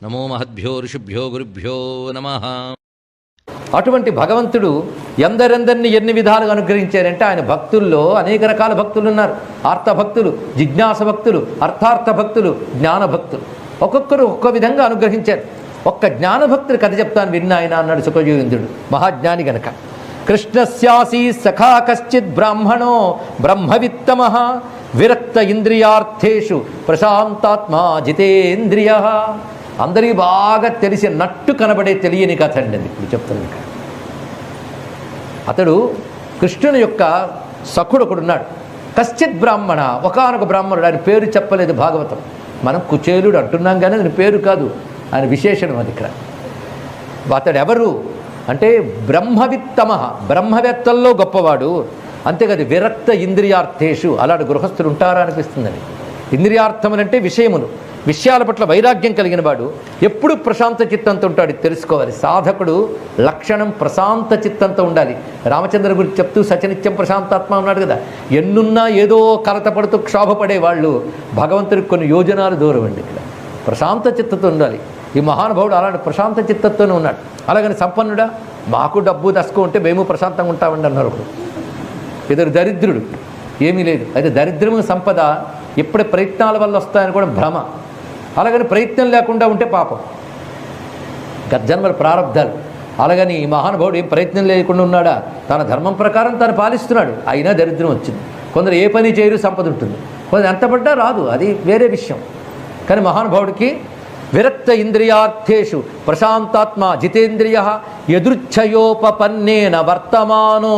నమో మహద్భ్యో ఋషిభ్యో గురుభ్యో నమః. అటువంటి భగవంతుడు ఎందరెందరిని ఎన్ని విధాలుగా అనుగ్రహించారంటే ఆయన భక్తుల్లో అనేక రకాల భక్తులు ఉన్నారు. ఆర్తభక్తులు, జిజ్ఞాస భక్తులు, అర్థార్థ భక్తులు, జ్ఞాన భక్తులు. ఒక్కొక్కరు ఒక్కొక్క విధంగా అనుగ్రహించారు. ఒక్క జ్ఞానభక్తుడి కథ చెప్తాను విన్న ఆయన అన్నాడు సుఖజీవేంద్రుడు, మహాజ్ఞాని గనక. కృష్ణస్యాసీ సఖా కశ్చిత్ బ్రాహ్మణో బ్రహ్మవిత్తమ విరక్త ఇంద్రియార్థేషు ప్రశాంతాత్మా జితేంద్రియ. అందరికీ బాగా తెలిసి నట్టు కనబడే తెలియని కథ అండి అది ఇప్పుడు చెప్తాను. ఇక్కడ అతడు కృష్ణుని యొక్క సఖుడు ఒకడున్నాడు. కశ్చిత్ బ్రాహ్మణ, ఒకానొక బ్రాహ్మణుడు. ఆయన పేరు చెప్పలేదు భాగవతం. మనం కుచేలుడు అంటున్నాం కానీ ఆయన పేరు కాదు, ఆయన విశేషణం అది. ఇక్కడ అతడు ఎవరు అంటే బ్రహ్మవిత్తమ, బ్రహ్మవేత్తల్లో గొప్పవాడు. అంతేకాదు విరక్త ఇంద్రియార్థేషు, అలాంటి గృహస్థులు ఉంటారా అనిపిస్తుందని. ఇంద్రియార్థములంటే విషయములు, విషయాల పట్ల వైరాగ్యం కలిగిన వాడు ఎప్పుడు ప్రశాంత చిత్తంతో ఉంటాడు. తెలుసుకోవాలి. సాధకుడు లక్షణం ప్రశాంత చిత్తంతో ఉండాలి. రామచంద్ర గురించి చెప్తూ సచనిత్యం ప్రశాంతాత్మ ఉన్నాడు కదా. ఎన్నున్నా ఏదో కలత పడుతూ క్షోభపడే వాళ్ళు భగవంతుడికి కొన్ని యోజనాలు దూరం అండి. ఇక్కడ ప్రశాంత చిత్తతో ఉండాలి. ఈ మహానుభావుడు అలాంటి ప్రశాంత చిత్తతోనే ఉన్నాడు. అలాగని సంపన్నుడా, మాకు డబ్బు దశకు ఉంటే మేము ప్రశాంతంగా ఉంటామండి అన్నారు ఒకడు. ఇద్దరు దరిద్రుడు, ఏమీ లేదు. అయితే దరిద్రము సంపద ఎప్పుడే ప్రయత్నాల వల్ల వస్తాయని కూడా భ్రమ. అలాగని ప్రయత్నం లేకుండా ఉంటే పాపం, గజ్జన్మల ప్రారంధాలు. అలాగని ఈ మహానుభావుడు ఏం ప్రయత్నం లేకుండా ఉన్నాడా? తన ధర్మం ప్రకారం తను పాలిస్తున్నాడు, అయినా దరిద్రం వచ్చింది. కొందరు ఏ పని చేయరు, సంపద ఉంటుంది. కొందరు ఎంత పడ్డా రాదు, అది వేరే విషయం. కానీ మహానుభావుడికి విరక్త ఇంద్రియార్థేషు ప్రశాంతాత్మ జితేంద్రియ యదృచ్ఛయోపపన్నేన వర్తమానో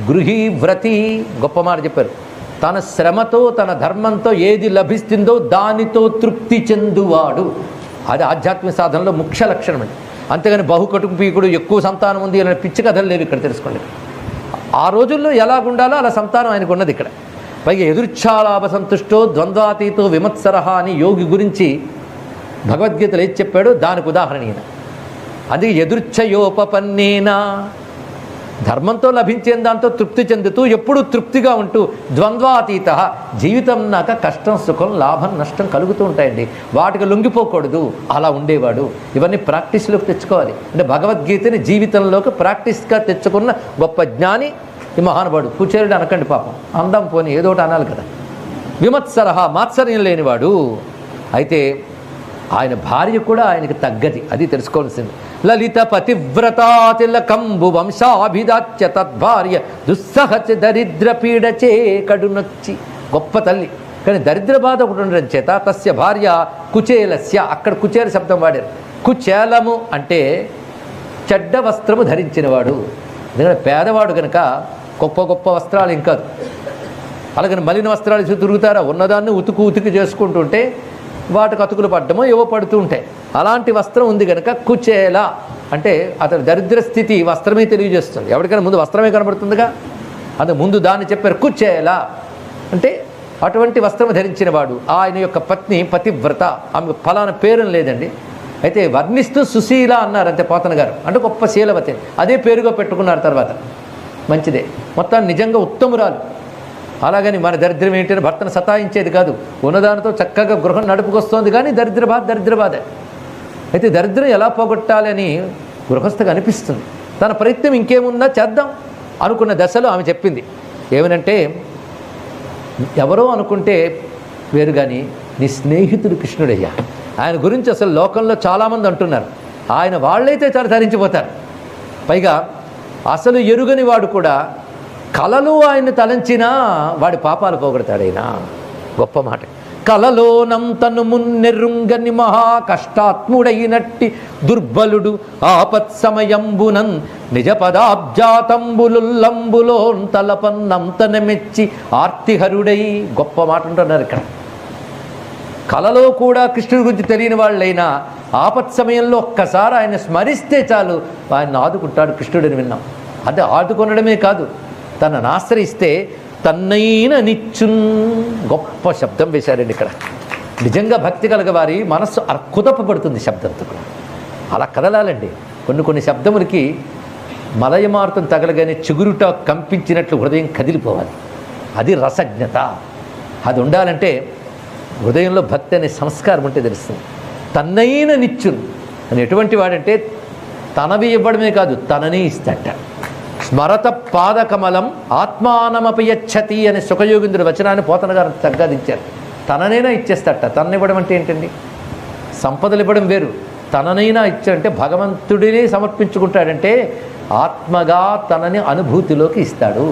గృహీవ్రతి. గొప్ప మాట చెప్పారు. తన శ్రమతో తన ధర్మంతో ఏది లభిస్తుందో దానితో తృప్తి చెందువాడు. అది ఆధ్యాత్మిక సాధనలో ముఖ్య లక్షణం అండి. అంతేగాని బహుకటుకుపీకుడు, ఎక్కువ సంతానం ఉంది అనే పిచ్చి కథలు లేవు ఇక్కడ. తెలుసుకోండి. ఆ రోజుల్లో ఎలాగుండాలో అలా సంతానం ఆయనకు ఉన్నది ఇక్కడ. పైగా ఎదుర్ఛాలాభ సంతుష్టో ద్వంద్వాతీతో విమత్సరహ అని యోగి గురించి భగవద్గీతలో ఏది చెప్పాడో దానికి ఉదాహరణ ఈయన. అది ఎదుర్ఛయోపపన్నేనా, ధర్మంతో లభించే దాంతో తృప్తి చెందుతూ ఎప్పుడూ తృప్తిగా ఉంటూ ద్వంద్వాతీత, జీవితం నాక కష్టం సుఖం లాభం నష్టం కలుగుతూ ఉంటాయండి, వాటికి లొంగిపోకూడదు, అలా ఉండేవాడు. ఇవన్నీ ప్రాక్టీస్లోకి తెచ్చుకోవాలి. అంటే భగవద్గీతని జీవితంలోకి ప్రాక్టీస్గా తెచ్చుకున్న గొప్ప జ్ఞాని ఈ మహానుభావుడు. కుచేరుడు అనకండి పాపం, అందం పోని ఏదోటి అనాలి కదా. విమత్సరహ, మాత్సర్యం లేనివాడు. అయితే ఆయన భార్య కూడా ఆయనకి తగ్గది, అది తెలుసుకోవాల్సింది. లలిత పతివ్రతాతిలకంబు వంశాభిదాచ్య తద్భార్య దుస్సహచ దరిద్ర పీడచే కడునొచ్చి. గొప్ప తల్లి, కానీ దరిద్ర బాధ ఒకటి ఉండడం చేత తస్య భార్య కుచేలస్య, అక్కడ కుచేల శబ్దం వాడారు. కుచేలము అంటే చెడ్డ వస్త్రము ధరించినవాడు. ఎందుకంటే పేదవాడు కనుక గొప్ప గొప్ప వస్త్రాలు ఏం కాదు. అలాగని మలిన వస్త్రాలు తిరుగుతారా? ఉన్నదాన్ని ఉతుకు చేసుకుంటుంటే వాటికి అతుకులు పడ్డమో ఏవో పడుతూ ఉంటాయి. అలాంటి వస్త్రం ఉంది కనుక కుచేల అంటే అతని దరిద్ర స్థితి వస్త్రమే తెలియజేస్తుంది. ఎవరికైనా ముందు వస్త్రమే కనబడుతుందిగా, అందుకు ముందు దాన్ని చెప్పారు. కుచేల అంటే అటువంటి వస్త్రం ధరించిన వాడు. ఆయన యొక్క పత్ని పతివ్రత, ఆమె ఫలానా పేరు లేదండి. అయితే వర్ణిస్తూ సుశీల అన్నారు అంతే పోతన గారు. అంటే గొప్ప శీలవతి, అదే పేరుగా పెట్టుకున్నారు తర్వాత. మంచిదే, మొత్తం నిజంగా ఉత్తమురాలు. అలాగని మన దరిద్రం ఏంటని భర్తను సతాయించేది కాదు. ఉన్నదానితో చక్కగా గృహం నడుపుకొస్తోంది. కానీ దరిద్ర బాధ. అయితే దరిద్రం ఎలా పోగొట్టాలి అని గృహస్థగా అనిపిస్తుంది. తన ప్రయత్నం ఇంకేముందా చేద్దాం అనుకున్న దశలో ఆమె చెప్పింది ఏమనంటే, ఎవరో అనుకుంటే వేరు కానీ నీ స్నేహితుడు కృష్ణుడయ్యా. ఆయన గురించి అసలు లోకంలో చాలామంది అంటున్నారు. ఆయన వాళ్ళైతే చాలా ధరించిపోతారు. పైగా అసలు ఎరుగని వాడు కూడా కలలో ఆయన్ని తలంచినా వాడి పాపాలు పోగొడతాడైనా. గొప్ప మాట. కలలోనంతను మున్నెరుంగని మహా కష్టాత్ముడైనట్టి దుర్బలుడు ఆపత్సమయంబునన్ నిజ పదాబ్జాతంబులుల్లంబులోన్ తలపన్నంతన మెచ్చి ఆర్తిహరుడై. గొప్ప మాట అంటున్నారు ఇక్కడ. కలలో కూడా కృష్ణుడి గురించి తెలియని వాళ్ళైనా ఆపత్ సమయంలో ఒక్కసారి ఆయన స్మరిస్తే చాలు ఆయన ఆదుకుంటాడు కృష్ణుడిని విన్నాం. అదే ఆదుకొనడమే కాదు, తనను ఆశ్రయిస్తే తన్నైన నిచ్చున్. గొప్ప శబ్దం వేశారండి ఇక్కడ. నిజంగా భక్తి కలగ వారి మనస్సు కుదపబడుతుంది శబ్దంతో. అలా కదలాలండి. కొన్ని శబ్దములకి మలయమారుతం తగలగానే చిగురుట కంపించినట్లు హృదయం కదిలిపోవాలి. అది రసజ్ఞత. అది ఉండాలంటే హృదయంలో భక్తి అనే సంస్కారం ఉంటే తెలుస్తుంది. తన్నైన నిత్యును అని ఎటువంటి వాడంటే తనవి ఇవ్వడమే కాదు తననే ఇస్తట. స్మరత పాదకమలం ఆత్మానమపి యచ్చతి అనే సుఖయోగింద్రుడి వచనాన్ని పోతన గారు తగ్గదించారు. తననైనా ఇచ్చేస్తట. తననివ్వడం అంటే ఏంటండి? సంపదలు ఇవ్వడం వేరు, తననైనా ఇచ్చాడంటే భగవంతుడిని సమర్పించుకుంటాడంటే ఆత్మగా తనని అనుభూతిలోకి ఇస్తాడు.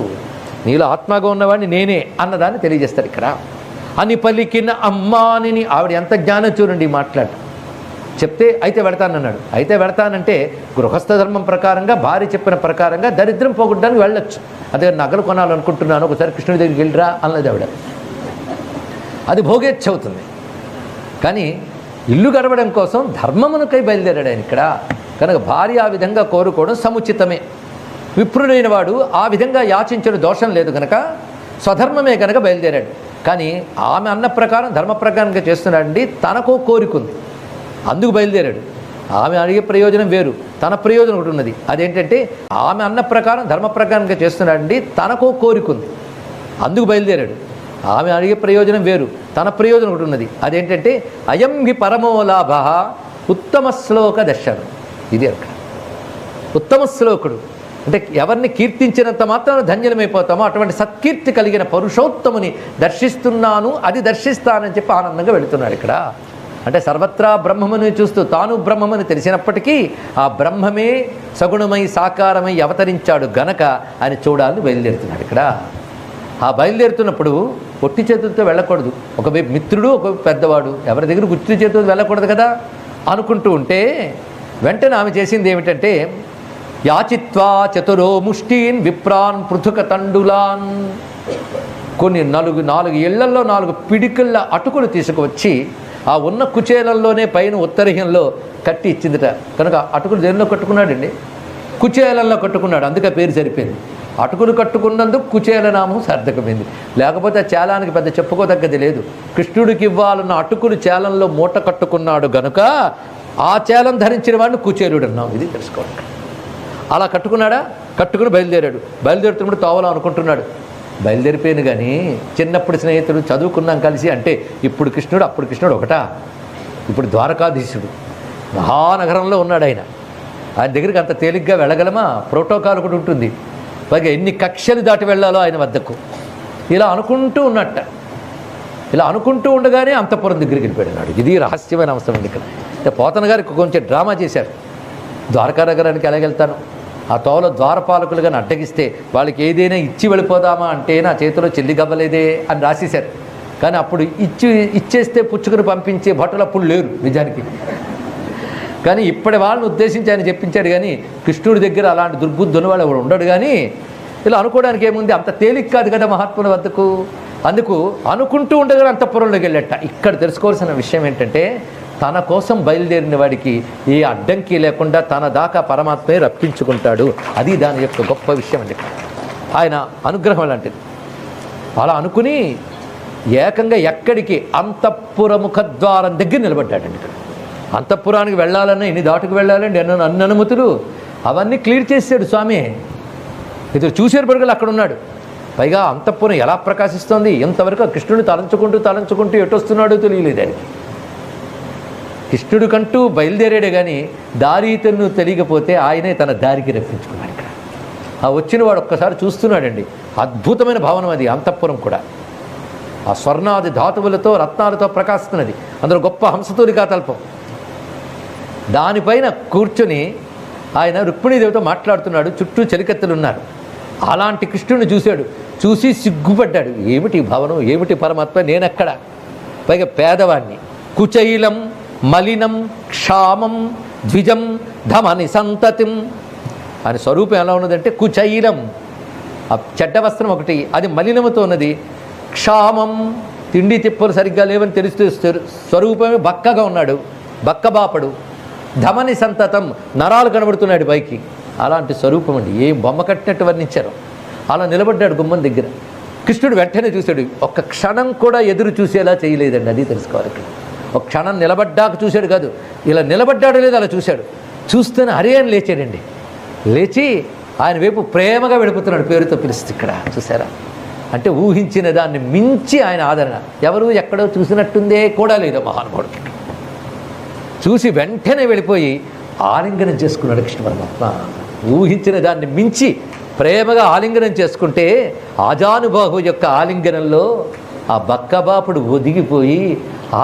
నీలో ఆత్మగా ఉన్నవాడిని నేనే అన్నదాన్ని తెలియజేస్తాడు ఇక్కడ. అని పలికిన అమ్మానిని, ఆవిడ ఎంత జ్ఞానం చూడండి మాట్లాడు. చెప్తే అయితే వెడతానన్నాడు. అయితే వెడతానంటే గృహస్థ ధర్మం ప్రకారంగా భార్య చెప్పిన ప్రకారంగా దరిద్రం పోగొట్టడానికి వెళ్ళొచ్చు. అదే నగలు కొనాలనుకుంటున్నాను, ఒకసారి కృష్ణుడి దగ్గరికి వెళ్ళిరా అన్నది ఆవిడ. అది భోగేచ్ఛ అవుతుంది. కానీ ఇల్లు గడవడం కోసం ధర్మమునకై బయలుదేరాడు ఆయన ఇక్కడ. కనుక భార్య ఆ విధంగా కోరుకోవడం సముచితమే. విప్రుడైన వాడు ఆ విధంగా యాచించడం దోషం లేదు కనుక స్వధర్మమే కనుక బయలుదేరాడు. కానీ ఆమె అన్న ప్రకారం ధర్మ ప్రకారంగా చేస్తున్నాడండి. తనకు కోరికుంది, అందుకు బయలుదేరాడు. ఆమె అడిగే ప్రయోజనం వేరు, తన ప్రయోజనం ఒకటి ఉన్నది. అదేంటంటే ఆమె అన్న ప్రకారం ధర్మ ప్రకారంగా చేస్తున్నాడండి. తనకు కోరికుంది, అందుకు బయలుదేరాడు. ఆమె అడిగే ప్రయోజనం వేరు, తన ప్రయోజనం ఒకటి ఉన్నది. అదేంటంటే అయం హి పరమో లాభ ఉత్తమ శ్లోక దర్శనం. ఇది అక్కడ ఉత్తమ శ్లోకుడు అంటే ఎవరిని కీర్తించినంత మాత్రం ధన్యమైపోతామో అటువంటి సత్కీర్తి కలిగిన పురుషోత్తముని దర్శిస్తున్నాను, అది దర్శిస్తానని చెప్పి ఆనందంగా వెళుతున్నాడు ఇక్కడ. అంటే సర్వత్రా బ్రహ్మముని చూస్తూ తాను బ్రహ్మమని తెలిసినప్పటికీ ఆ బ్రహ్మమే సగుణమై సాకారమై అవతరించాడు గనక ఆయన చూడాలని బయలుదేరుతున్నాడు ఇక్కడ. ఆ బయలుదేరుతున్నప్పుడు ఒట్టి చేతులతో వెళ్ళకూడదు. ఒకవైపు మిత్రుడు, ఒకవైపు పెద్దవాడు, ఎవరి దగ్గర గుర్తు చేతులతో వెళ్ళకూడదు కదా అనుకుంటూ ఉంటే వెంటనే ఆమె చేసింది ఏమిటంటే యాచిత్వా చతురో ముష్టీన్ విప్రాన్ పృథుక తండులాన్, కొన్ని నాలుగు ఇళ్లల్లో 4 పిడికిళ్ళ అటుకులు తీసుకువచ్చి ఆ ఉన్న కుచేలంలోనే పైన ఉత్తరీయంలో కట్టి ఇచ్చిందిట. కనుక అటుకులు దేనిలో కట్టుకున్నాడండి? కుచేలంలో కట్టుకున్నాడు, అందుకే పేరు సరిపోయింది. అటుకులు కట్టుకున్నందుకు కుచేల నామం సార్థకమైంది. లేకపోతే చేలానికి పెద్ద చెప్పుకోదగ్గది లేదు. కృష్ణుడికి ఇవ్వాలన్న అటుకులు చేలంలో మూట కట్టుకున్నాడు గనుక ఆ చేలం ధరించిన వాడిని కుచేలుడు అన్నాం. ఇది తెలుసుకోవాలి. అలా కట్టుకున్నాడా? కట్టుకుని బయలుదేరాడు. బయలుదేరుతున్నప్పుడు తోవలో అనుకుంటున్నాడు, బయలుదేరిపోయాను కానీ చిన్నప్పుడు స్నేహితుడు చదువుకున్నాం కలిసి అంటే ఇప్పుడు కృష్ణుడు అప్పుడు కృష్ణుడు ఒకటా? ఇప్పుడు ద్వారకాధీశుడు మహానగరంలో ఉన్నాడు ఆయన. ఆయన దగ్గరికి అంత తేలిగ్గా వెళ్ళగలమా? ప్రోటోకాల్ కూడా ఉంటుంది. పైగా ఎన్ని కక్షలు దాటి వెళ్ళాలో ఆయన వద్దకు. ఇలా అనుకుంటూ ఉన్నట్ట. ఇలా అనుకుంటూ ఉండగానే అంతఃపురం దగ్గరికి వెళ్ళిపోయాడు. ఇది రహస్యమైన అంశం అండి ఇక్కడ. అంటే పోతన గారికి కొంచెం డ్రామా చేశారు. ద్వారకా నగరానికి ఎలాగెళ్తాను, ఆ తోవలో ద్వారపాలకులు కానీ అడ్డగిస్తే వాళ్ళకి ఏదైనా ఇచ్చి వెళ్ళిపోదామా అంటే నా చేతిలో చెల్లి గవ్వలేదే అని రాసేశారు. కానీ అప్పుడు ఇచ్చేస్తే పుచ్చుకుని పంపించే భటులు అప్పుడు లేరు నిజానికి. కానీ ఇప్పటి వాళ్ళని ఉద్దేశించి ఆయన చెప్పించాడు. కానీ కృష్ణుడి దగ్గర అలాంటి దుర్బుద్ధి ఉన్నవాడు ఎవడు ఉండడు. కానీ ఇలా అనుకోవడానికి ఏముంది, అంత తేలిక కాదు కదా మహాత్ముల వద్దకు. అందుకు అనుకుంటూ ఉండగా అంతఃపురంలోకి వెళ్ళట. ఇక్కడ తెలుసుకోవాల్సిన విషయం ఏంటంటే తన కోసం బయలుదేరిన వాడికి ఏ అడ్డంకి లేకుండా తన దాకా పరమాత్మే రప్పించుకుంటాడు. అది దాని యొక్క గొప్ప విషయం అండి. ఆయన అనుగ్రహం లాంటిది. అలా అనుకుని ఏకంగా ఎక్కడికి అంతఃపుర ముఖద్వారం దగ్గర నిలబడ్డాడండి. ఇక్కడ అంతఃపురానికి వెళ్ళాలన్నా ఎన్ని దాటుకు వెళ్ళాలండి, అన్ని అనుమతులు అవన్నీ క్లియర్ చేసాడు స్వామి. ఇతడు చూసేరు పరుగులు అక్కడ ఉన్నాడు. పైగా అంతఃపురం ఎలా ప్రకాశిస్తోంది, ఎంతవరకు కృష్ణుడిని తలంచుకుంటూ ఎటొస్తున్నాడో తెలియలేదు ఆయనకి. కృష్ణుడికంటూ బయలుదేరాడే కానీ దారితను తెలియకపోతే ఆయనే తన దారికి రప్పించుకున్నాడు. ఇక్కడ ఆ వచ్చిన వాడు ఒక్కసారి చూస్తున్నాడండి. అద్భుతమైన భవనం అది అంతఃపురం కూడా. ఆ స్వర్ణాది ధాతువులతో రత్నాలతో ప్రకాశిస్తున్నది. అందులో గొప్ప హంసతూలికా తల్పం. దానిపైన కూర్చొని ఆయన రుక్మిణీదేవితో మాట్లాడుతున్నాడు. చుట్టూ చెలికత్తెలు ఉన్నారు. అలాంటి కృష్ణుడిని చూశాడు. చూసి సిగ్గుపడ్డాడు. ఏమిటి భవనం, ఏమిటి పరమాత్మ, నేనెక్కడ? పైగా పేదవాణ్ణి. కుచైలం మలినం క్షామం ద్విజం ధమని సంతతిం. ఆయన స్వరూపం ఎలా ఉన్నదంటే కుచైలం, ఆ చెడ్డ వస్త్రం ఒకటి, అది మలినముతో ఉన్నది. క్షామం, తిండి తిప్పలు సరిగ్గా లేవని తెలుస్తూ స్వరూపమే బక్కగా ఉన్నాడు, బక్కబాపడు. ధమని సంతతం, నరాలు కనబడుతున్నాడు పైకి. అలాంటి స్వరూపం అండి. ఏ బొమ్మ కట్టినట్టు వర్ణించారు. అలా నిలబడ్డాడు గుమ్మం దగ్గర. కృష్ణుడు వెంటనే చూశాడు. ఒక్క క్షణం కూడా ఎదురు చూసేలా చేయలేదండి. అది తెలుసుకోవాలి ఇక్కడ. ఒక క్షణం నిలబడ్డాక చూశాడు కాదు, ఇలా నిలబడ్డాడు లేదు అలా చూశాడు. చూస్తేనే హరి అని లేచాడండి. లేచి ఆయన వైపు ప్రేమగా వెళ్ళిపోతున్నాడు, పేరుతో పిలుస్తుంది. ఇక్కడ చూసారా? అంటే ఊహించిన దాన్ని మించి ఆయన ఆదరణ. ఎవరు ఎక్కడో చూసినట్టుందే కూడా లేదు మహానుభావుడికి. చూసి వెంటనే వెళ్ళిపోయి ఆలింగనం చేసుకున్నాడు కృష్ణ పరమాత్మ. ఊహించిన దాన్ని మించి ప్రేమగా ఆలింగనం చేసుకుంటే ఆజానుబాహు యొక్క ఆలింగనంలో ఆ బక్కబాపుడు ఒదిగిపోయి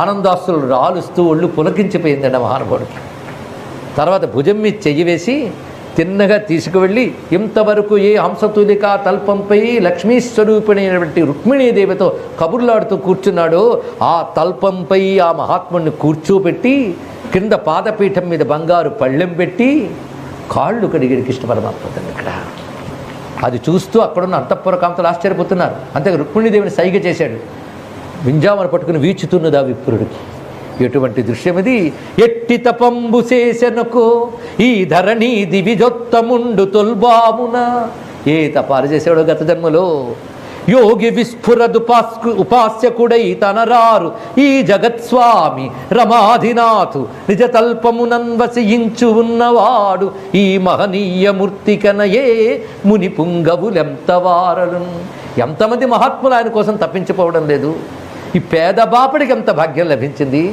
ఆనందాస్తులు రాలుస్తూ ఒళ్ళు పులకించిపోయిందండి మహానుభావుడికి. తర్వాత భుజం మీద చెయ్యి వేసి తిన్నగా తీసుకువెళ్ళి ఇంతవరకు ఏ హంసతులికా తల్పంపై లక్ష్మీస్వరూపిణైనటువంటి రుక్మిణీదేవితో కబుర్లాడుతూ కూర్చున్నాడో ఆ తల్పంపై ఆ మహాత్ముడిని కూర్చోబెట్టి కింద పాదపీఠం మీద బంగారు పళ్ళెం పెట్టి కాళ్ళు కడిగాడు కృష్ణ పరమాత్మ ఇక్కడ. అది చూస్తూ అక్కడున్న అంతఃపుర కాంతలు ఆశ్చర్యపోతున్నారు. అంతే రుక్మిణీదేవిని సైగ చేశాడు. వింజామను పట్టుకుని వీచుతున్నదా విప్రుడికి. ఎటువంటి దృశ్యం ఇది! ఎట్టి తపంబు చేసెనకు ఈ ధరణి దివిజొత్తముండు తొల్బామున. ఏ తపాలు చేశాడో గత జన్మలో. యోగి ఉపాస్యకుడై తనరారు ఈ జగత్స్వామి రమాధినాథు నిజతల్పమునన్వసించు ఉన్నవాడు ఈ మహనీయ మూర్తికనయే ముని పుంగవులెంతవారలు. ఎంతమంది మహాత్ములు ఆయన కోసం తప్పించిపోవడం లేదు. ఈ పేద బాపడికి ఎంత భాగ్యం లభించింది.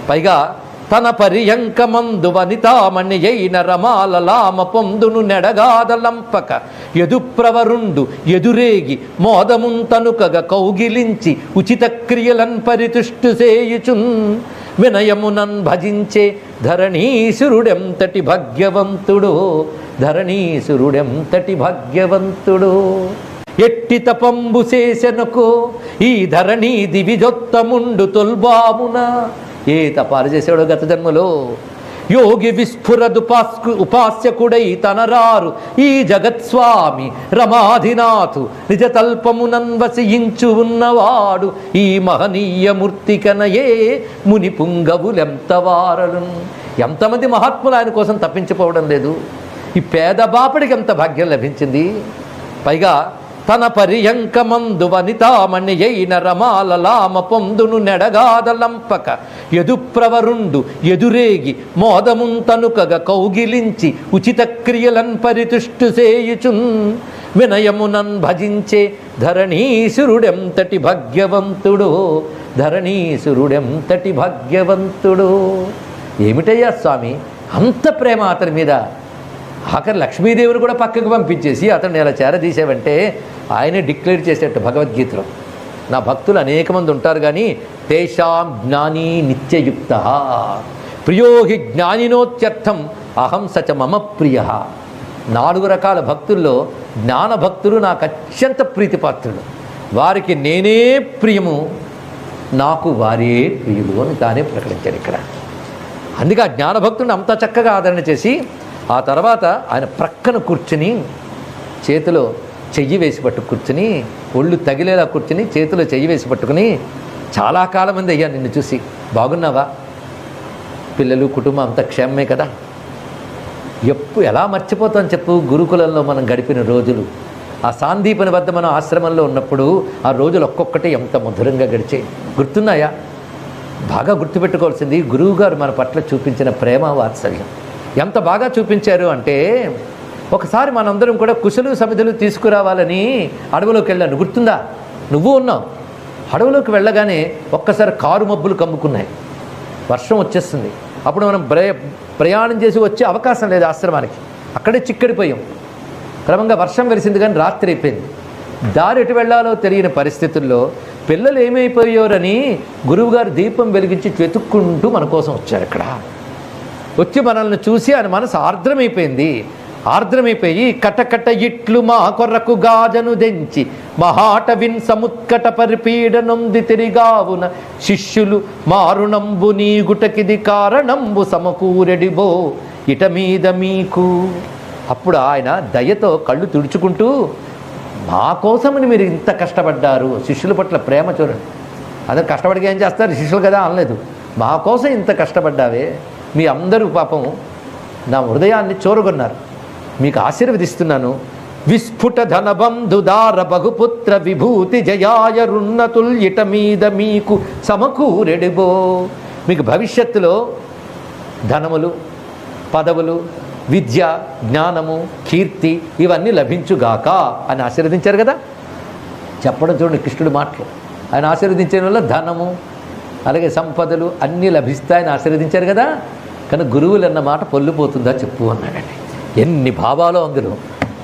పైగా తన పర్యంకమందు వనితామణి అయిన రమాలలామ పొందును నెడగాదలంపక ఎదుప్రవరుండు ఎదురేగి మోదముంతనుకగ కౌగిలించి ఉచిత క్రియలన్ పరితుష్టు సేయుచున్ వినయమునన్ భజించే ధరణీసురుడెంతటి భాగ్యవంతుడో. ధరణీసురుడెంతటి భాగ్యవంతుడో. ఎట్టి తపంబు చేసెనకు ఈ ధరణి దివిజొత్తముండు తొల్బామున. ఏ తపాలు చేసాడో గత జన్మలో. యోగి ఉపాస్యకుడై తనరారు ఈ జగత్స్వామి రమాధినాథు నిజతల్పమునన్వసించు ఉన్నవాడు ఈ మహనీయ మూర్తికనయే ముని పుంగవులెంతవారలు. ఎంతమంది మహాత్ములు ఆయన కోసం తప్పించిపోవడం లేదు. ఈ పేద బాపడికి ఎంత భాగ్యం లభించింది. పైగా తన పర్యంకమందు వనితామణి అయిన రమాలలామ పొందును నెడగాదలంపక ఎదుప్రవరుండు ఎదురేగి మోదముంతనుకగ కౌగిలించి ఉచిత క్రియలన్ పరితుష్టు సేయుచున్ వినయమునన్ భజించే ధరణీసురుడెంతటి భాగ్యవంతుడో. ధరణీసురుడెంతటి భాగ్యవంతుడో. ఏమిటయ్యా స్వామి అంత ప్రేమ అతని మీద. ఆఖరి లక్ష్మీదేవిని కూడా పక్కకు పంపించేసి అతన్ని ఎలా చేరదీసావంటే ఆయనే డిక్లేర్ చేసేట్టు భగవద్గీతలో. నా భక్తులు అనేక మంది ఉంటారు కానీ తేషాం జ్ఞానీ నిత్యయుక్త ప్రియోహి జ్ఞానినోత్యర్థం అహం సచ మమ ప్రియ. 4 రకాల భక్తుల్లో జ్ఞాన భక్తులు నాకు అత్యంత ప్రీతిపాత్రులు. వారికి నేనే ప్రియము, నాకు వారే ప్రియులు అని తానే ప్రకటించారు ఇక్కడ. అందుకే ఆ జ్ఞానభక్తుడిని అంత చక్కగా ఆదరణ చేసి ఆ తర్వాత ఆయన ప్రక్కన కూర్చుని చేతిలో చెయ్యి వేసి పట్టు కూర్చుని ఒళ్ళు తగిలేలా కూర్చుని చేతిలో చెయ్యి వేసి పట్టుకుని చాలా కాలం మంది అయ్యా నిన్ను చూసి బాగున్నావా, పిల్లలు కుటుంబం అంత క్షేమమే కదా. ఎలా మర్చిపోతాం చెప్పు గురుకులంలో మనం గడిపిన రోజులు. ఆ సాందీపని వద్ద మనం ఆశ్రమంలో ఉన్నప్పుడు ఆ రోజులు ఒక్కొక్కటి ఎంత మధురంగా గడిచాయి. గుర్తున్నాయా? బాగా గుర్తుపెట్టుకోవాల్సింది గురువుగారు మన పట్ల చూపించిన ప్రేమ వాత్సల్యం. ఎంత బాగా చూపించారు అంటే ఒకసారి మనందరం కూడా కుశలు సమిధులు తీసుకురావాలని అడవిలోకి వెళ్ళాను. గుర్తుందా? నువ్వు ఉన్నావు. అడవిలోకి వెళ్ళగానే ఒక్కసారి కారు మబ్బులు కమ్ముకున్నాయి, వర్షం వచ్చేస్తుంది. అప్పుడు మనం ప్రయాణం చేసి వచ్చే అవకాశం లేదు ఆశ్రమానికి. అక్కడే చిక్కడిపోయాం. క్రమంగా వర్షం వెలిసింది కానీ రాత్రి అయిపోయింది. దారి ఎటు వెళ్ళాలో తెలియని పరిస్థితుల్లో పిల్లలు ఏమైపోయారని గురువుగారు దీపం వెలిగించి వెతుక్కుంటూ మన కోసం వచ్చారు. ఇక్కడ వచ్చి మనల్ని చూసి ఆయన మనసు ఆర్ద్రమైపోయి కటకట ఇట్లు మా కొర్రకు గాజను దెంచి మహాటవిన్ సముత్కట పరిపీడనొంది తిరిగావున శిష్యులు మారుణంబు నీగుటకిది కారణంబు సమకూరెడిబో ఇట మీద మీకు. అప్పుడు ఆయన దయతో కళ్ళు తుడుచుకుంటూ మా కోసమని మీరు ఇంత కష్టపడ్డారు. శిష్యుల పట్ల ప్రేమ చూడండి. అదే కష్టపడికి ఏం చేస్తారు, శిష్యులు కదా అనలేదు. మా కోసం ఇంత కష్టపడ్డావే, మీ అందరూ పాపం నా హృదయాన్ని చూరగొన్నారు, మీకు ఆశీర్వదిస్తున్నాను. విస్ఫుట ధనబంధుదార బహుపుత్ర విభూతి జయాయ రున్నతుల్ ఇట మీద మీకు సమకూరెడిబో. మీకు భవిష్యత్తులో ధనములు, పదవులు, విద్య, జ్ఞానము, కీర్తి ఇవన్నీ లభించుగాక అని ఆశీర్వదించారు కదా. చెప్పడం చూడండి కృష్ణుడి మాటలు. ఆయన ఆశీర్వదించడం వల్ల ధనము, అలాగే సంపదలు అన్నీ లభిస్తాయని ఆశీర్వదించారు కదా. కానీ గురువులు అన్న మాట పొల్లిపోతుందా చెప్పు అన్నాడండి. ఎన్ని భావాలు అందులో.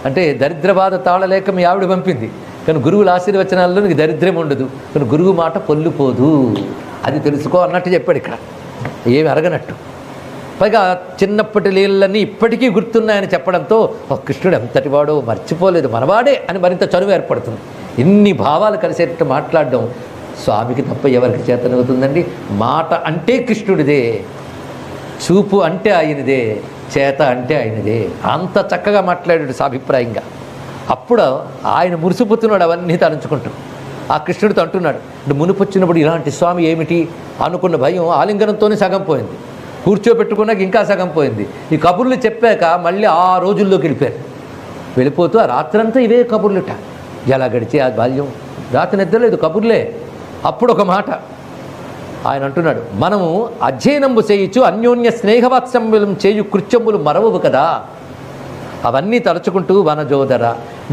అంటే దరిద్ర బాధ తాళలేక మీ ఆవిడ పంపింది, కానీ గురువుల ఆశీర్వచనాల్లో నీకు దరిద్రం ఉండదు, కానీ గురువు మాట పొల్లిపోదు, అది తెలుసుకో అన్నట్టు చెప్పాడు ఇక్కడ. ఏమి అరగనట్టు. పైగా చిన్నప్పటి లీలన్నీ ఇప్పటికీ గుర్తున్నాయని చెప్పడంతో కృష్ణుడు ఎంతటి వాడో మర్చిపోలేదు, మనవాడే అని మరింత చనువు ఏర్పడుతుంది. ఇన్ని భావాలు కలిసేటట్టు మాట్లాడడం స్వామికి తప్ప ఎవరికి చేతనవుతుందండి. మాట అంటే కృష్ణుడిదే, చూపు అంటే ఆయనదే, చేత అంటే ఆయనదే. అంత చక్కగా మాట్లాడాడు సాభిప్రాయంగా. అప్పుడు ఆయన మురిసిపోతున్నాడు అవన్నీ తలంచుకుంటూ. ఆ కృష్ణుడితో అంటున్నాడు, అంటే మునుపొచ్చినప్పుడు ఇలాంటి స్వామి ఏమిటి అనుకున్న భయం ఆలింగనంతోనే సగం పోయింది, కూర్చోబెట్టుకున్నాక ఇంకా సగం పోయింది. ఈ కబుర్లు చెప్పాక మళ్ళీ ఆ రోజుల్లోకి వెళ్ళిపోయారు. వెళ్ళిపోతూ ఆ రాత్రంతా ఇవే కబుర్లుట. ఎలా గడిచే ఆ బాల్యం, రాత్రి నిద్రలేదు, కబుర్లే. అప్పుడు ఒక మాట ఆయన అంటున్నాడు, మనము అధ్యయనంబు చేయించు అన్యోన్య స్నేహవాత్సల్యం చేయు కృత్యములు మరవవు కదా. అవన్నీ తలుచుకుంటూ వనజోదర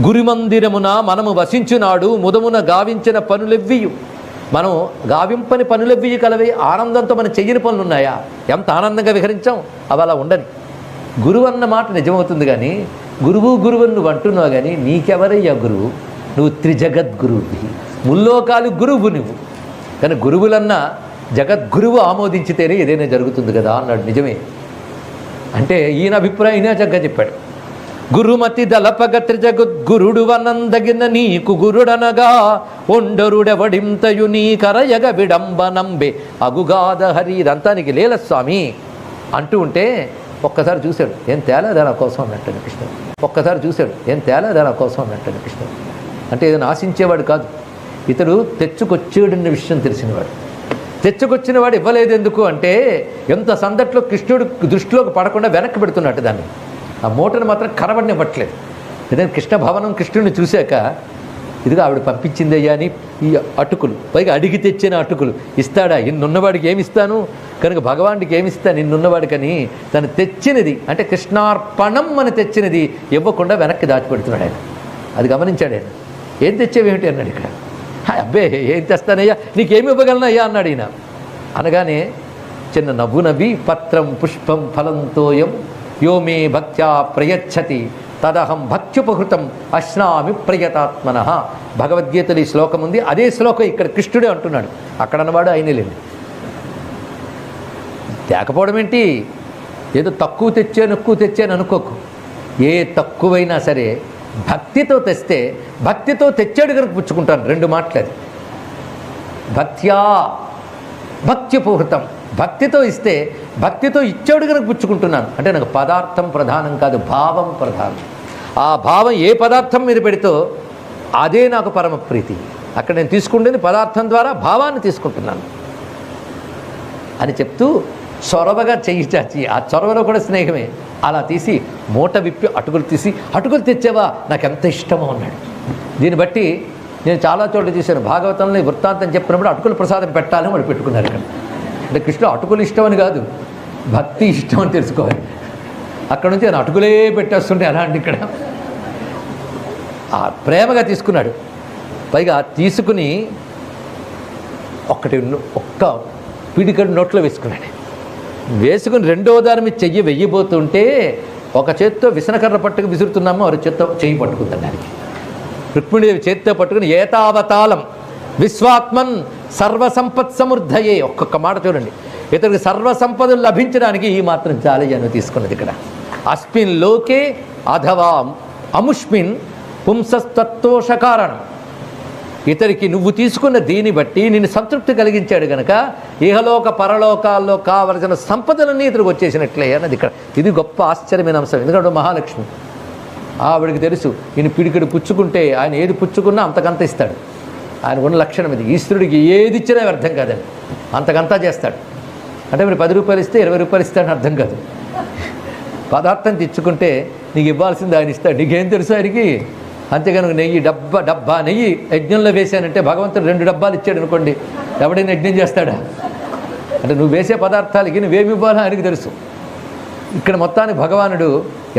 గురిమందిరమున మనము వసించునాడు ముదమున గావించిన పనులెవ్వియు. మనం గావింపని పనులెవ్వియు కలవి. ఆనందంతో మనం చెయ్యని పనులు ఉన్నాయా? ఎంత ఆనందంగా విహరించాం. అవి అలా ఉండని. గురువు అన్న మాట నిజమవుతుంది, కానీ గురువు గురువు నువ్వు అంటున్నావు, కానీ నీకెవరయ్యా గురువు? నువ్వు త్రిజగద్గురువు, ముల్లోకాలు గురువు నువ్వు. కానీ గురువులన్నా జగద్గురువు ఆమోదించితేనే ఏదైనా జరుగుతుంది కదా అన్నాడు. నిజమే. అంటే ఈయన అభిప్రాయం ఈయన చక్కగా చెప్పాడు. గురుమతి దళపగ త్రిజగద్గురుడు వనందగిన నీకు గురుడనగా ఒండరుడెవడింతయు నీ కరయగ విడంబనంబే అగుగాద హరి. ఇదంతా నీకు లేల స్వామి అంటూ ఉంటే ఒక్కసారి చూశాడు, ఏం తేలేదా నా కోసం అన్నట్టు కృష్ణుడు. ఒక్కసారి చూశాడు, ఏం తేలేదా నా కోసం అన్నట్టు కృష్ణుడు. అంటే ఏదైనా ఆశించేవాడు కాదు, ఇతడు తెచ్చుకొచ్చేడన్న విషయం తెలిసినవాడు. తెచ్చుకొచ్చినవాడు ఇవ్వలేదు ఎందుకు అంటే, ఎంత సందట్లో కృష్ణుడు దృష్టిలోకి పడకుండా వెనక్కి పెడుతున్నట్టు దాన్ని. ఆ మూటను మాత్రం కనబడినివ్వట్లేదు. ఏదైనా కృష్ణ భవనం కృష్ణుడిని చూశాక, ఇదిగా ఆవిడ పంపించిందయ్యా అని ఈ అటుకులు, పైగా అడిగి తెచ్చిన అటుకులు ఇస్తాడా? ఇన్నున్నవాడికి ఏమిస్తాను, కనుక భగవానుడికి ఏమిస్తాను ఇన్నున్నవాడికని తను తెచ్చినది, అంటే కృష్ణార్పణం అని తెచ్చినది ఇవ్వకుండా వెనక్కి దాచిపెడుతున్నాడు ఆయన. అది గమనించాడు ఆయన. ఏం తెచ్చేవేమిటి అన్నాడు ఇక్కడ. అబ్బే ఏం తెస్తానయ్యా, నీకేమి ఇవ్వగలనయ్యా అన్నాడు ఈయన. అనగానే చిన్న నవ్వు నవ్వి, పత్రం పుష్పం ఫలంతోయం యో మే భక్త్యా ప్రయచ్చతి తదహం భక్త్యుపహృతం అశ్నామి ప్రయతాత్మన. భగవద్గీతలో ఈ శ్లోకం ఉంది, అదే శ్లోకం ఇక్కడ కృష్ణుడే అంటున్నాడు. అక్కడ అన్నవాడు ఆయనే లేండి. తేకపోవడం ఏంటి, ఏదో తక్కువ తెచ్చాను ఎక్కువ తెచ్చాను అనుకోకు. ఏ తక్కువైనా సరే భక్తితో తెస్తే, భక్తితో తెచ్చాడు కనుక పుచ్చుకుంటాను. రెండు మాటలు. భక్త్యా భక్త్యుపహృతం, భక్తితో ఇస్తే భక్తితో ఇచ్చాడు కనుక పుచ్చుకుంటున్నాను. అంటే నాకు పదార్థం ప్రధానం కాదు, భావం ప్రధానం. ఆ భావం ఏ పదార్థం మీద పెడితో అదే నాకు పరమ ప్రీతి. అక్కడ నేను తీసుకుంటేది పదార్థం ద్వారా భావాన్ని తీసుకుంటున్నాను అని చెప్తూ చొరవగా చెయ్యి చాచి, ఆ చొరవలో కూడా స్నేహమే. అలా తీసి మూట విప్పి అటుకులు తీసి, అటుకులు తెచ్చావా నాకు ఎంత ఇష్టమో అన్నాడు. దీన్ని బట్టి నేను చాలా చోట్ల చూశాను, భాగవతంలో ఈ వృత్తాంతం చెప్పినప్పుడు అటుకులు ప్రసాదం పెట్టాలని వాళ్ళు పెట్టుకున్నారు ఇక్కడ. అంటే కృష్ణుడు అటుకులు ఇష్టం అని కాదు, భక్తి ఇష్టం అని తెలుసుకోవాలి. అక్కడ నుంచి ఆయన అటుకులే పెట్టేస్తుంటే ఎలా అండి ఇక్కడ. ఆ ప్రేమగా తీసుకున్నాడు. పైగా తీసుకుని ఒక్క పిడికడు నోట్లో వేసుకున్నాడు. వేసుకుని రెండో దాని మీద చెయ్యి వెయ్యిపోతుంటే ఒక చేత్తో విసనకర్ర పట్టుకు విసురుతున్నామో వారి చేత్తో చెయ్యి పట్టుకుంటాను. దానికి రుక్మిణీదేవి చేత్తో పట్టుకుని ఏతావతాళం విశ్వాత్మన్ సర్వసంపత్ సమృద్ధయే. ఒక్కొక్క మాట చూడండి, ఇతనికి సర్వసంపదలు లభించడానికి ఈ మాత్రం చాలయ్యను తీసుకున్నది ఇక్కడ. అస్మిన్ లోకే అథవా అముష్మిన్ పుంసస్తత్వోషకారణం. ఇతరికి నువ్వు తీసుకున్న దీన్ని బట్టి నిన్ను సంతృప్తి కలిగించాడు కనుక ఇహలోక పరలోకాల్లో కావలసిన సంపదలన్నీ ఇతరికి వచ్చేసినట్లే అన్నది ఇక్కడ. ఇది గొప్ప ఆశ్చర్యమైన అంశం. ఎందుకంటే మహాలక్ష్మి ఆవిడికి తెలుసు, ఈయన పిడికిడు పుచ్చుకుంటే ఆయన ఏది పుచ్చుకున్నా అంతకంత ఇస్తాడు. ఆయన ఉన్న లక్షణం ఇది. ఈశ్వరుడికి ఏది ఇచ్చినా అర్థం కాదండి, అంతకంతా చేస్తాడు. అంటే మీరు 10 రూపాయలు ఇస్తే 20 రూపాయలు ఇస్తాడని అర్థం కాదు. పదార్థం తెచ్చుకుంటే నీకు ఇవ్వాల్సింది ఆయన ఇస్తాడు, నీకేం తెలుసు ఆయనకి. అంతేగాని నెయ్యి డబ్బా నెయ్యి యజ్ఞంలో వేసానంటే భగవంతుడు 2 డబ్బాలు ఇచ్చాడు అనుకోండి, ఎవడైనా యజ్ఞం చేస్తాడా? అంటే నువ్వు వేసే పదార్థాలకి నువ్వేమి ఇవ్వాలో ఆయనకి తెలుసు. ఇక్కడ మొత్తానికి భగవానుడు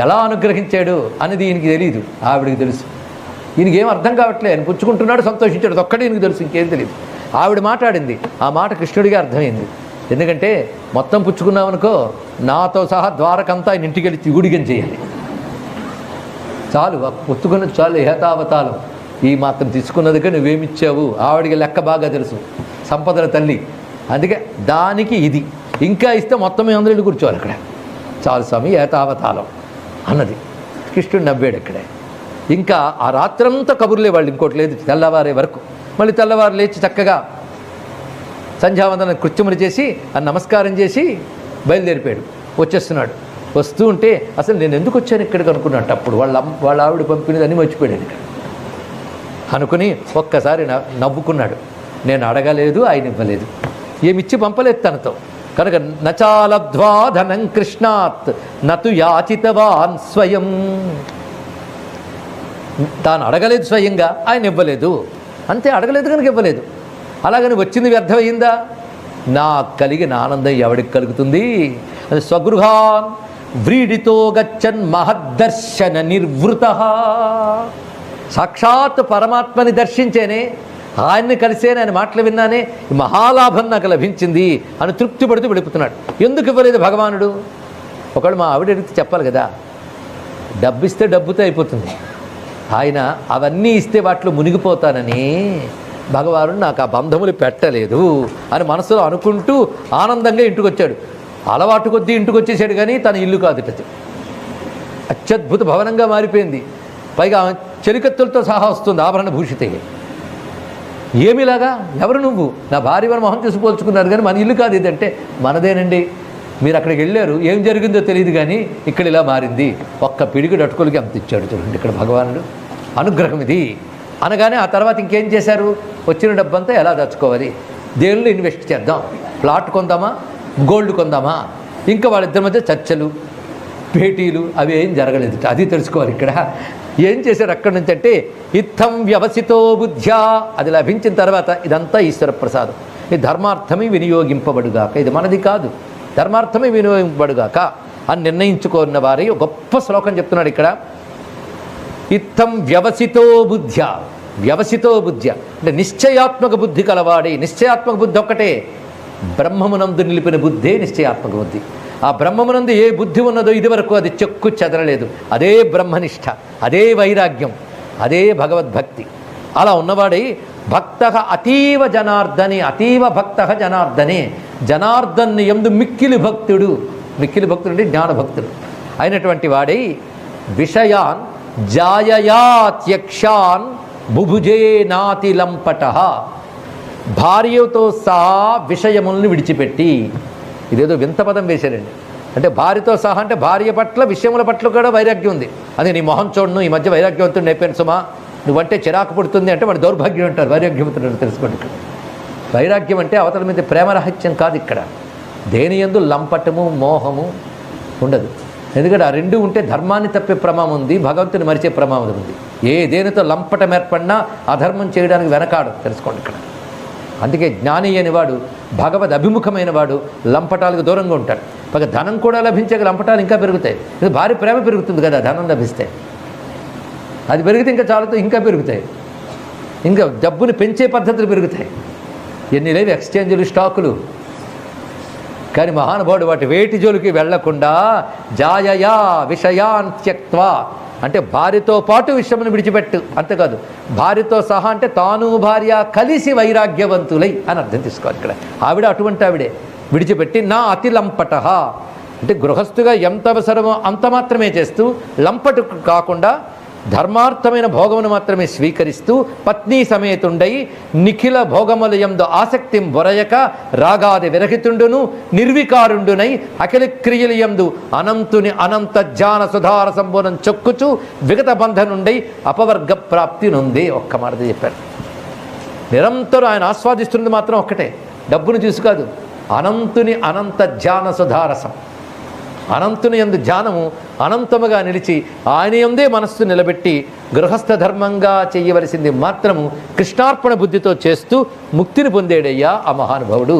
ఎలా అనుగ్రహించాడు అనేది ఈయనకి తెలియదు, ఆవిడికి తెలుసు. ఈయనకేం అర్థం కావట్లేదు. ఆయన పుచ్చుకుంటున్నాడు, సంతోషించాడు, ఒక్కడే ఈయనకి తెలుసు, ఇంకేం తెలియదు. ఆవిడ మాట్లాడింది. ఆ మాట కృష్ణుడిగా అర్థమైంది. ఎందుకంటే మొత్తం పుచ్చుకున్నామనుకో, నాతో సహా ద్వారకంతా ఆయన ఇంటికి వెళ్ళి ఊడిగం చేయాలి. చాలు పుచ్చుకున్నది చాలు, ఏతావతాలం. ఈ మాత్రం తీసుకున్నదిగా నువ్వేమిచ్చావు. ఆవిడికి లెక్క బాగా తెలుసు, సంపదల తల్లి. అందుకే దానికి ఇది ఇంకా ఇస్తే మొత్తం అందరూ వెళ్ళి కూర్చోవాలి అక్కడ. చాలు స్వామి ఏతావతాలం అన్నది. కృష్ణుడు నవ్వాడు అక్కడే. ఇంకా ఆ రాత్రంతా కబుర్లే వాళ్ళు, ఇంకోటి లేదు తెల్లవారే వరకు. మళ్ళీ తెల్లవారు లేచి చక్కగా సంధ్యావందన కృత్యములు చేసి ఆ నమస్కారం చేసి బయలుదేరిపోయాడు. వచ్చేస్తున్నాడు. వస్తూ ఉంటే అసలు నేను ఎందుకు వచ్చాను ఇక్కడికి అనుకున్నట్టు అప్పుడు వాళ్ళ ఆవిడ పంపినది అని మర్చిపోయాడు ఇక్కడ అనుకుని ఒక్కసారి నవ్వుకున్నాడు. నేను అడగలేదు, ఆయన ఇవ్వలేదు, ఏమిచ్చి పంపలేదు తనతో కనుక. నచాలబ్ధ్వా ధనం కృష్ణాత్ నతు యాచితవాన్ స్వయం. తాను అడగలేదు స్వయంగా, ఆయన ఇవ్వలేదు అంతే. అడగలేదు కనుక ఇవ్వలేదు. అలాగని వచ్చింది వ్యర్థమైందా? నాకు కలిగిన ఆనందం ఎవడికి కలుగుతుంది? అది స్వగృహాన్ వ్రీడితో గచ్చన్ మహద్దర్శన నిర్వృత. సాక్షాత్ పరమాత్మని దర్శించేనే, ఆయన్ని కలిసేనే, ఆయన మాటలు విన్నానే మహాలాభం నాకు లభించింది అని తృప్తి పడుతూ వెళుపుతున్నాడు. ఎందుకు ఇవ్వలేదు భగవానుడు? ఒకళ్ళు మా ఆవిడ అడిగితే చెప్పాలి కదా. డబ్బు ఇస్తే డబ్బుతో అయిపోతుంది. ఆయన అవన్నీ ఇస్తే వాటిలో మునిగిపోతానని భగవానుడు నాకు ఆ బంధములు పెట్టలేదు అని మనసులో అనుకుంటూ ఆనందంగా ఇంటికి వచ్చాడు. అలవాటు కొద్దీ ఇంటికి వచ్చేసాడు, కానీ తన ఇల్లు కాదుటది. అత్యద్భుత భవనంగా మారిపోయింది. పైగా చెలికత్తులతో సహా వస్తుంది, ఆభరణ భూషితే. ఏమిలాగా? ఎవరు నువ్వు? నా భార్య మొహం చూసి పోల్చుకున్నారు, కానీ మన ఇల్లు కాదు ఇదంటే. మనదేనండి, మీరు అక్కడికి వెళ్ళారు, ఏం జరిగిందో తెలియదు, కానీ ఇక్కడ ఇలా మారింది. ఒక్క పిడికిడు అటుకులకి అంత ఇచ్చాడు. చూడండి ఇక్కడ భగవానుడు అనుగ్రహం ఇది అనగానే ఆ తర్వాత ఇంకేం చేశారు? వచ్చిన డబ్బంతా ఎలా దాచుకోవాలి, దేనిలో ఇన్వెస్ట్ చేద్దాం, ప్లాట్ కొందామా, గోల్డ్ కొందామా, ఇంకా వాళ్ళిద్దరి మధ్య చర్చలు, భేటీలు అవి ఏం జరగలేదు. అది తెలుసుకోవాలి ఇక్కడ. ఏం చేశారు అక్కడి నుంచి అంటే ఇత్థం వ్యవసితో బుద్ధ్యా. అది లభించిన తర్వాత ఇదంతా ఈశ్వర ప్రసాదం, ఈ ధర్మార్థమే వినియోగింపబడుగాక, ఇది మనది కాదు, ధర్మార్థమే వినియోగింపబడుగాక అని నిర్ణయించుకున్న వారి గొప్ప శ్లోకం చెప్తున్నాడు ఇక్కడ. ఇత్థం వ్యవసితో బుద్ధ్య. వ్యవసితో బుద్ధ్య అంటే నిశ్చయాత్మక బుద్ధి కలవాడి. నిశ్చయాత్మక బుద్ధి ఒక్కటే, బ్రహ్మమునందు నిలిపిన బుద్ధే నిశ్చయాత్మక బుద్ధి. ఆ బ్రహ్మమునందు ఏ బుద్ధి ఉన్నదో ఇదివరకు అది చెక్కు చెదరలేదు. అదే బ్రహ్మనిష్ట, అదే వైరాగ్యం, అదే భగవద్భక్తి. అలా ఉన్నవాడై భక్త అతీవ జనార్దనే, అతీవ భక్త జనార్దనే, జనార్దన్ని యందు మిక్కిలి భక్తుడు. మిక్కిలి భక్తుడు అంటే జ్ఞానభక్తుడు అయినటువంటి వాడై విషయాన్ జాయయాత్యక్షాన్ బుభుజే నాతి లంపట. భార్యతో సహా విషయములను విడిచిపెట్టి. ఇదేదో వింత పదం వేశారండి. అంటే భార్యతో సహా అంటే భార్య పట్ల విషయముల పట్ల కూడా వైరాగ్యం ఉంది. అదే నీ మొహం చూడను, ఈ మధ్య వైరాగ్యవంతుడు అయిపోయాను సుమా, నువ్వంటే చిరాకు పుడుతుంది అంటే వాడు దౌర్భాగ్యం అంటారు. వైరాగ్యవంతుడు తెలుసుకోండి. ఇక్కడ వైరాగ్యం అంటే అవతల మీద ప్రేమరహస్యం కాదు. ఇక్కడ దేని యందు లంపటము మోహము ఉండదు. ఎందుకంటే ఆ రెండు ఉంటే ధర్మాన్ని తప్పే ప్రమాదం ఉంది, భగవంతుని మరిచే ప్రమాదం ఉంది. ఏ దేనితో లంపటం ఏర్పడినా అధర్మం చేయడానికి వెనకాడు, తెలుసుకోండి ఇక్కడ. అందుకే జ్ఞాని అనేవాడు, భగవద్ అభిముఖమైన వాడు లంపటాలకు దూరంగా ఉంటాడు. పైగా ధనం కూడా లభించాక లంపటాలు ఇంకా పెరుగుతాయి. ఇది భారీ ప్రేమ పెరుగుతుంది కదా ధనం లభిస్తే. అది పెరిగితే ఇంకా చాలుతో ఇంకా పెరుగుతాయి. ఇంకా డబ్బుని పెంచే పద్ధతులు పెరుగుతాయి. ఎన్ని లేవు ఎక్స్చేంజ్లు, స్టాకులు. కానీ మహానుభావుడు వాటి వేటి జోలికి వెళ్లకుండా జాయయా విషయాన్ త్యక్త్వా అంటే భార్యతో పాటు విషయమును విడిచిపెట్టు. అంతేకాదు భార్యతో సహా అంటే తాను భార్య కలిసి వైరాగ్యవంతులై అని అర్థం తీసుకోవాలి ఇక్కడ. ఆవిడ అటువంటి ఆవిడే విడిచిపెట్టి నా అతి లంపట అంటే గృహస్థుగా ఎంత అవసరమో అంత మాత్రమే చేస్తూ, లంపటు కాకుండా ధర్మార్థమైన భోగమును మాత్రమే స్వీకరిస్తూ పత్నీ సమేతుండై నిఖిల భోగములయందు ఆసక్తి బొరయక రాగాది విరహితుండును నిర్వికారుండునై అఖిల క్రియలయందు అనంతుని అనంత జ్ఞాన సుధార సంబోధం చొక్కుచు విగత బంధనుండై అపవర్గ ప్రాప్తి నొందే. ఒక్క మాట చెప్పారు. నిరంతరం ఆయన ఆస్వాదిస్తున్నది మాత్రం ఒక్కటే, డబ్బును చూసి కాదు. అనంతుని అనంత జ్ఞాన సుధారసం, అనంతుని యందు ధ్యానము అనంతముగా నిలిచి ఆయన యందే మనస్సు నిలబెట్టి గృహస్థ ధర్మంగా చేయవలసింది మాత్రము కృష్ణార్పణ బుద్ధితో చేస్తూ ముక్తిని పొందేడయ్యా ఆ మహానుభావుడు.